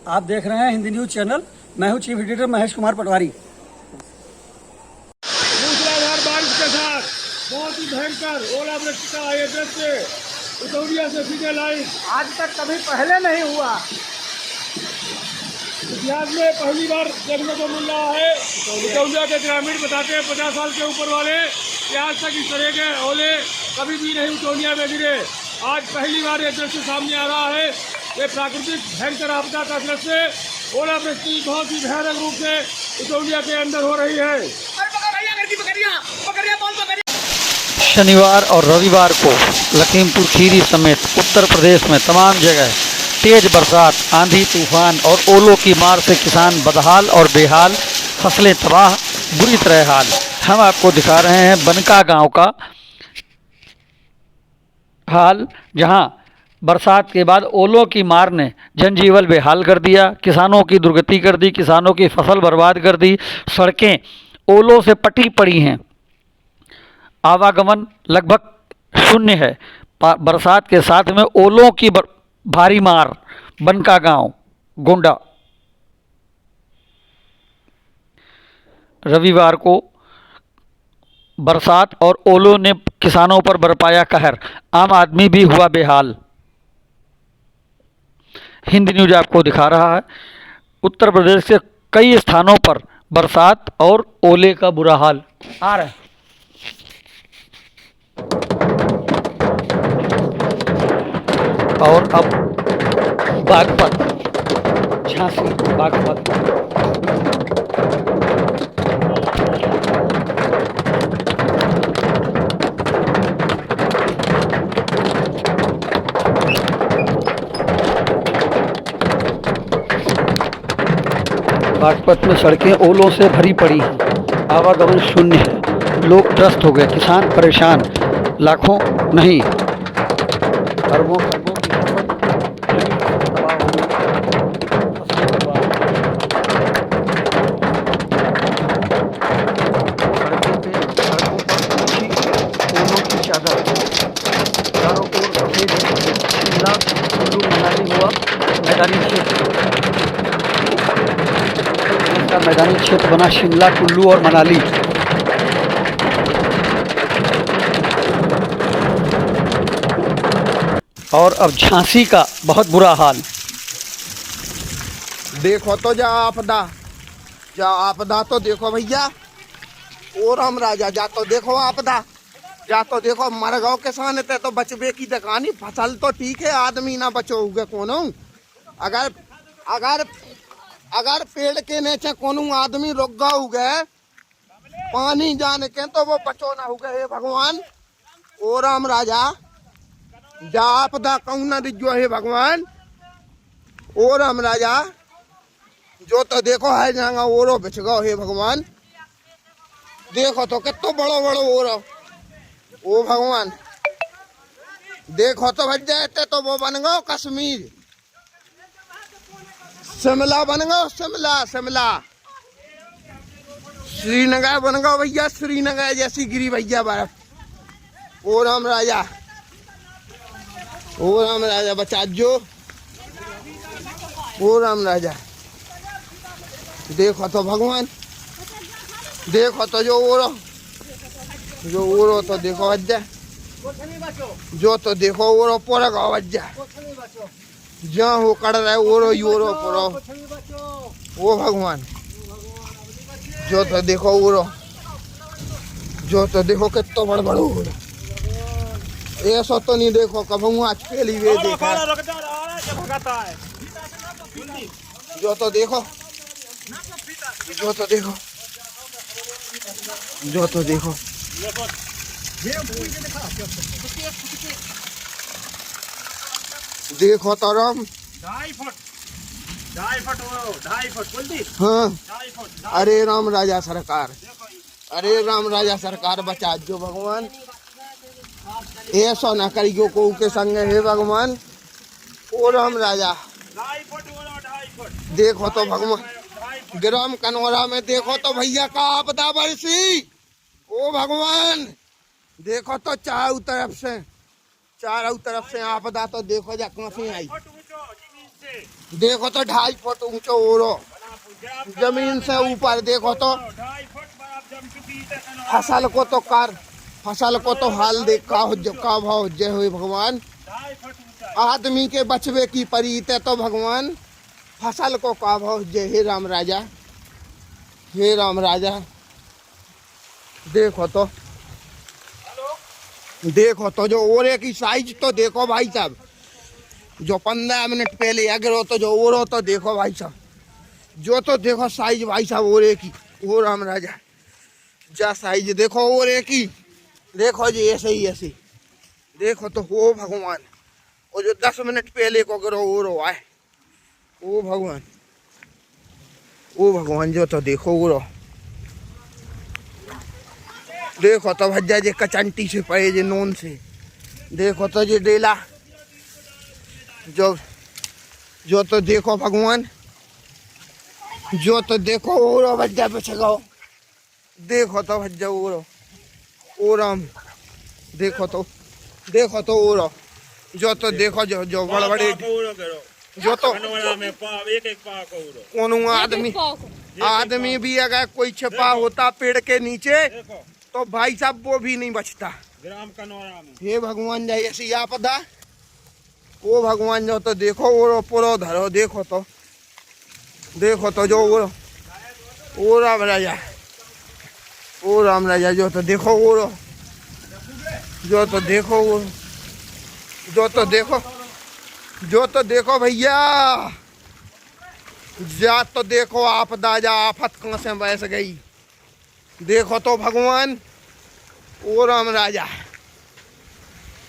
आप देख रहे हैं हिंदी न्यूज चैनल। मैं हूं चीफ एडिटर महेश कुमार पटवारी। मूसलाधार बारिश के साथ बहुत ही भयंकर ओलावृष्टि का ये दृश्य उतौड़िया से सीधे लाइन आज तक कभी पहले नहीं हुआ। इतिहास में पहली बार देखने को मिल रहा है। उतौड़िया के ग्रामीण बताते हैं 50 साल के ऊपर वाले कि आज तक इस तरह के ओले कभी भी नहीं उतौड़िया में गिरे। आज पहली बार ये दृश्य सामने आ रहा है। ये प्राकृतिक भयंकर आपदा का दृश्य ओलावृष्टि बहुत ही भयानक रूप से उतौड़िया के अंदर हो रही है। शनिवार और रविवार को लखीमपुर खीरी समेत उत्तर प्रदेश में तमाम जगह तेज बरसात, आंधी, तूफान और ओलों की मार से किसान बदहाल और बेहाल, फसलें तबाह, बुरी तरह हाल। हम आपको दिखा रहे हैं बनका गांव का हाल, जहां बरसात के बाद ओलों की मार ने जनजीवन बेहाल कर दिया, किसानों की दुर्गति कर दी, किसानों की फसल बर्बाद कर दी। सड़कें ओलों से पटी पड़ी हैं, आवागमन लगभग शून्य है। बरसात के साथ में ओलों की भारी मार। बनका गांव, गोंडा। रविवार को बरसात और ओलों ने किसानों पर बरपाया कहर, आम आदमी भी हुआ बेहाल। हिंदी न्यूज आपको दिखा रहा है उत्तर प्रदेश के कई स्थानों पर बरसात और ओले का बुरा हाल। आ रहे हैं और अब बागपत, झांसी, बागपत, बागपत में सड़कें ओलों से भरी पड़ी हैं, आवागमन शून्य है, लोग त्रस्त हो गए, किसान परेशान, लाखों नहीं अरबों खरबों की ओलों की चादर, चारों ओर सफेद शिमला, कुल्लू, मनाली हुआ मैदानी क्षेत्र। मैदानी क्षेत्र बना शिमला, कुल्लू और मनाली। और अब झांसी का बहुत बुरा हाल। देखो तो जा आपदा तो देखो भैया। और हम राजा जा तो देखो आपदा, जा तो देखो मर गौ किसान थे तो बचबे की दकानी। फसल तो ठीक है, आदमी ना बचोगे कोनो। अगर अगर अगर पेड़ के नीचे कोनो आदमी रुक गौ गए पानी जाने के तो वो बचो ना हो गए। भगवान ओ राम राजा जा आपदा कहूँ ना दिजो हे भगवान। ओ राम राजा जो तो देखो है जाएगा ओरो बिछ गो हे भगवान। देखो तो कितो बड़ो बड़ो ओरो। ओ भगवान देखो तो बच जाते तो वो बन गो कश्मीर, शिमला बन गो, शिमला श्रीनगर बन गो भैया, श्रीनगर जैसी गिरी भैया बर्फ। ओ राम राजा, ओ राम राजा बचा जो। ओ राम राजा देखो तो भगवान, देखो तो जो ओरो तो देखो बच्चा, जो तो देखो ओरो पूरा गाँव बच्चा जहाँ हो कड़ रहा है ओरो यूरो पूरा। ओ भगवान जो तो देखो ओरो, जो तो देखो कितना बड़ बड़ो ओरो। ऐसा तो नहीं देखो कभी आज पहली वे देखा। जो तो देखो, जो तो देखो, जो तो देखो। देखो तो राम 2.5 फुट बोल दी। हाँ 2.5 फुट। अरे राम राजा सरकार, अरे राम राजा सरकार बचा जो भगवान। ऐसा ना करियो को के संग हे भगवान। ओ राम राजा 2.5 फुट। देखो तो भगवान ग्राम कनौरा में देखो तो भैया का आपदा बरसी। ओ भगवान देखो तो चारों तरफ से आपदा तो देखो जा कहाँ से आई। देखो तो 2.5 फुट ऊंचा ओरो जमीन से ऊपर। देखो तो फसल को तो हाल देख का भाव जय हो भगवान। आदमी के बचवे की परीत है तो भगवान फसल को का भाव जय। हे राम राजा, हे राम राजा। देखो तो जो ओरे की साइज तो देखो भाई साहब। जो 15 मिनट पहले अगरो तो जो ओरो तो देखो भाई साहब। जो तो देखो साइज भाई साहब ओरे की। ओ राम राजा जा साइज देखो ओरे की। देखो जी ऐसे ही ऐसे। देखो तो हो भगवान। और जो 10 मिनट पहले को अगरो ओरो आए। ओ भगवान, ओ भगवान। जो तो देखो ओरो। देखो तो भज्जा जे कचंटी से पड़े जे नोन से। देखो तो जे डेला। जो तो देखो भगवान। जो तो देखो ओरो भज्जा पे छगाओ। देखो तो भज्जा ओरो। ओ राम। देखो तो ओरो। जो तो देखो जो बड़े बड़े जो तो कोनो आदमी भी अगर कोई छिपा होता पेड़ के नीचे तो भाई साहब वो भी नहीं बचता। ग्राम कनौरा में हे भगवान जाए ऐसी आपदा। ओ भगवान जो तो देखो ओरो पुरो धरो। देखो तो जो ओरो। ओ राम राजा, ओ राम राजा। जो तो देखो ओरो। जो तो देखो ओरो। जो तो देखो भैया। जा तो देखो आपदा जा आफत कहाँ से बस गई। देखो तो भगवान। ओ राम राजा,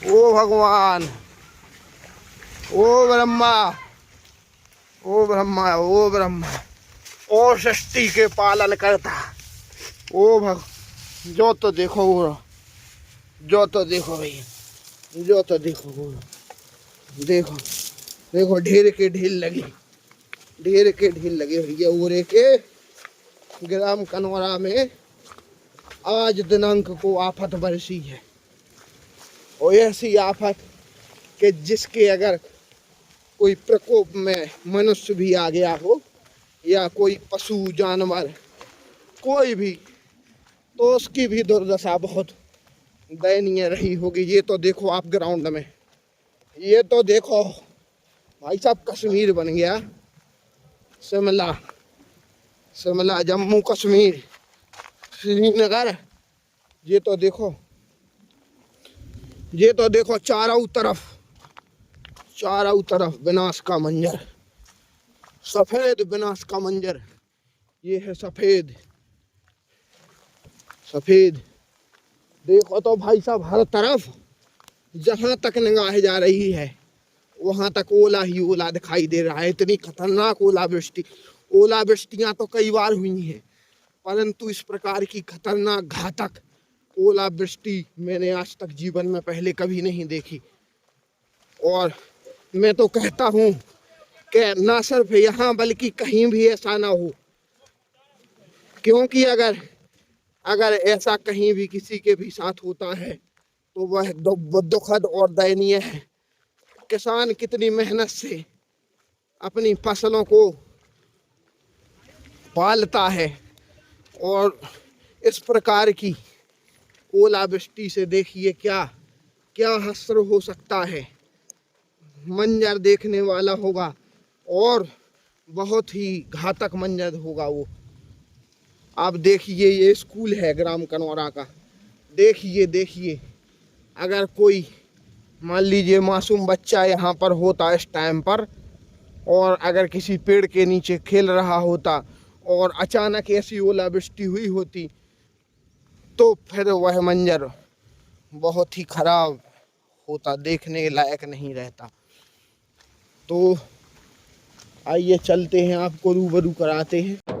ओ भगवान, ओ ब्रह्मा, ओ ब्रह्मा, ओ ब्रह्मा, ओ सृष्टि के पालन करता। ओ जो तो देखो ओरो। जो तो देखो भैया। जो तो देखो ओरो। देखो ढेर के ढील लगी। ढेर के ढील लगे भैया ओरे के। ग्राम कनौरा में आज दिनांक को आफत बरसी है। और ऐसी आफत कि जिसके अगर कोई प्रकोप में मनुष्य भी आ गया हो या कोई पशु जानवर कोई भी तो उसकी भी दुर्दशा बहुत दयनीय रही होगी। ये तो देखो आप ग्राउंड में। ये तो देखो भाई साहब कश्मीर बन गया। शिमला जम्मू कश्मीर श्रीनगर। ये तो देखो चारों तरफ विनाश का मंजर। सफेद विनाश का मंजर। ये है सफेद। देखो तो भाई साहब हर तरफ जहां तक निगाह जा रही है वहां तक ओला ही ओला दिखाई दे रहा है। इतनी खतरनाक ओलावृष्टियां तो कई बार हुई हैं, परंतु इस प्रकार की खतरनाक घातक ओलावृष्टि मैंने आज तक जीवन में पहले कभी नहीं देखी। और मैं तो कहता हूँ कि ना सिर्फ यहाँ बल्कि कहीं भी ऐसा ना हो। क्योंकि अगर ऐसा कहीं भी किसी के भी साथ होता है तो वह दुखद और दयनीय है। किसान कितनी मेहनत से अपनी फसलों को पालता है और इस प्रकार की ओलावृष्टि से देखिए क्या हश्र हो सकता है। मंजर देखने वाला होगा और बहुत ही घातक मंजर होगा वो। आप देखिए ये स्कूल है ग्राम कनौरा का। देखिए अगर कोई मान लीजिए मासूम बच्चा यहाँ पर होता इस टाइम पर और अगर किसी पेड़ के नीचे खेल रहा होता और अचानक ऐसी ओलावृष्टि हुई होती तो फिर वह मंजर बहुत ही खराब होता, देखने लायक नहीं रहता। तो आइए चलते हैं, आपको रूबरू कराते हैं।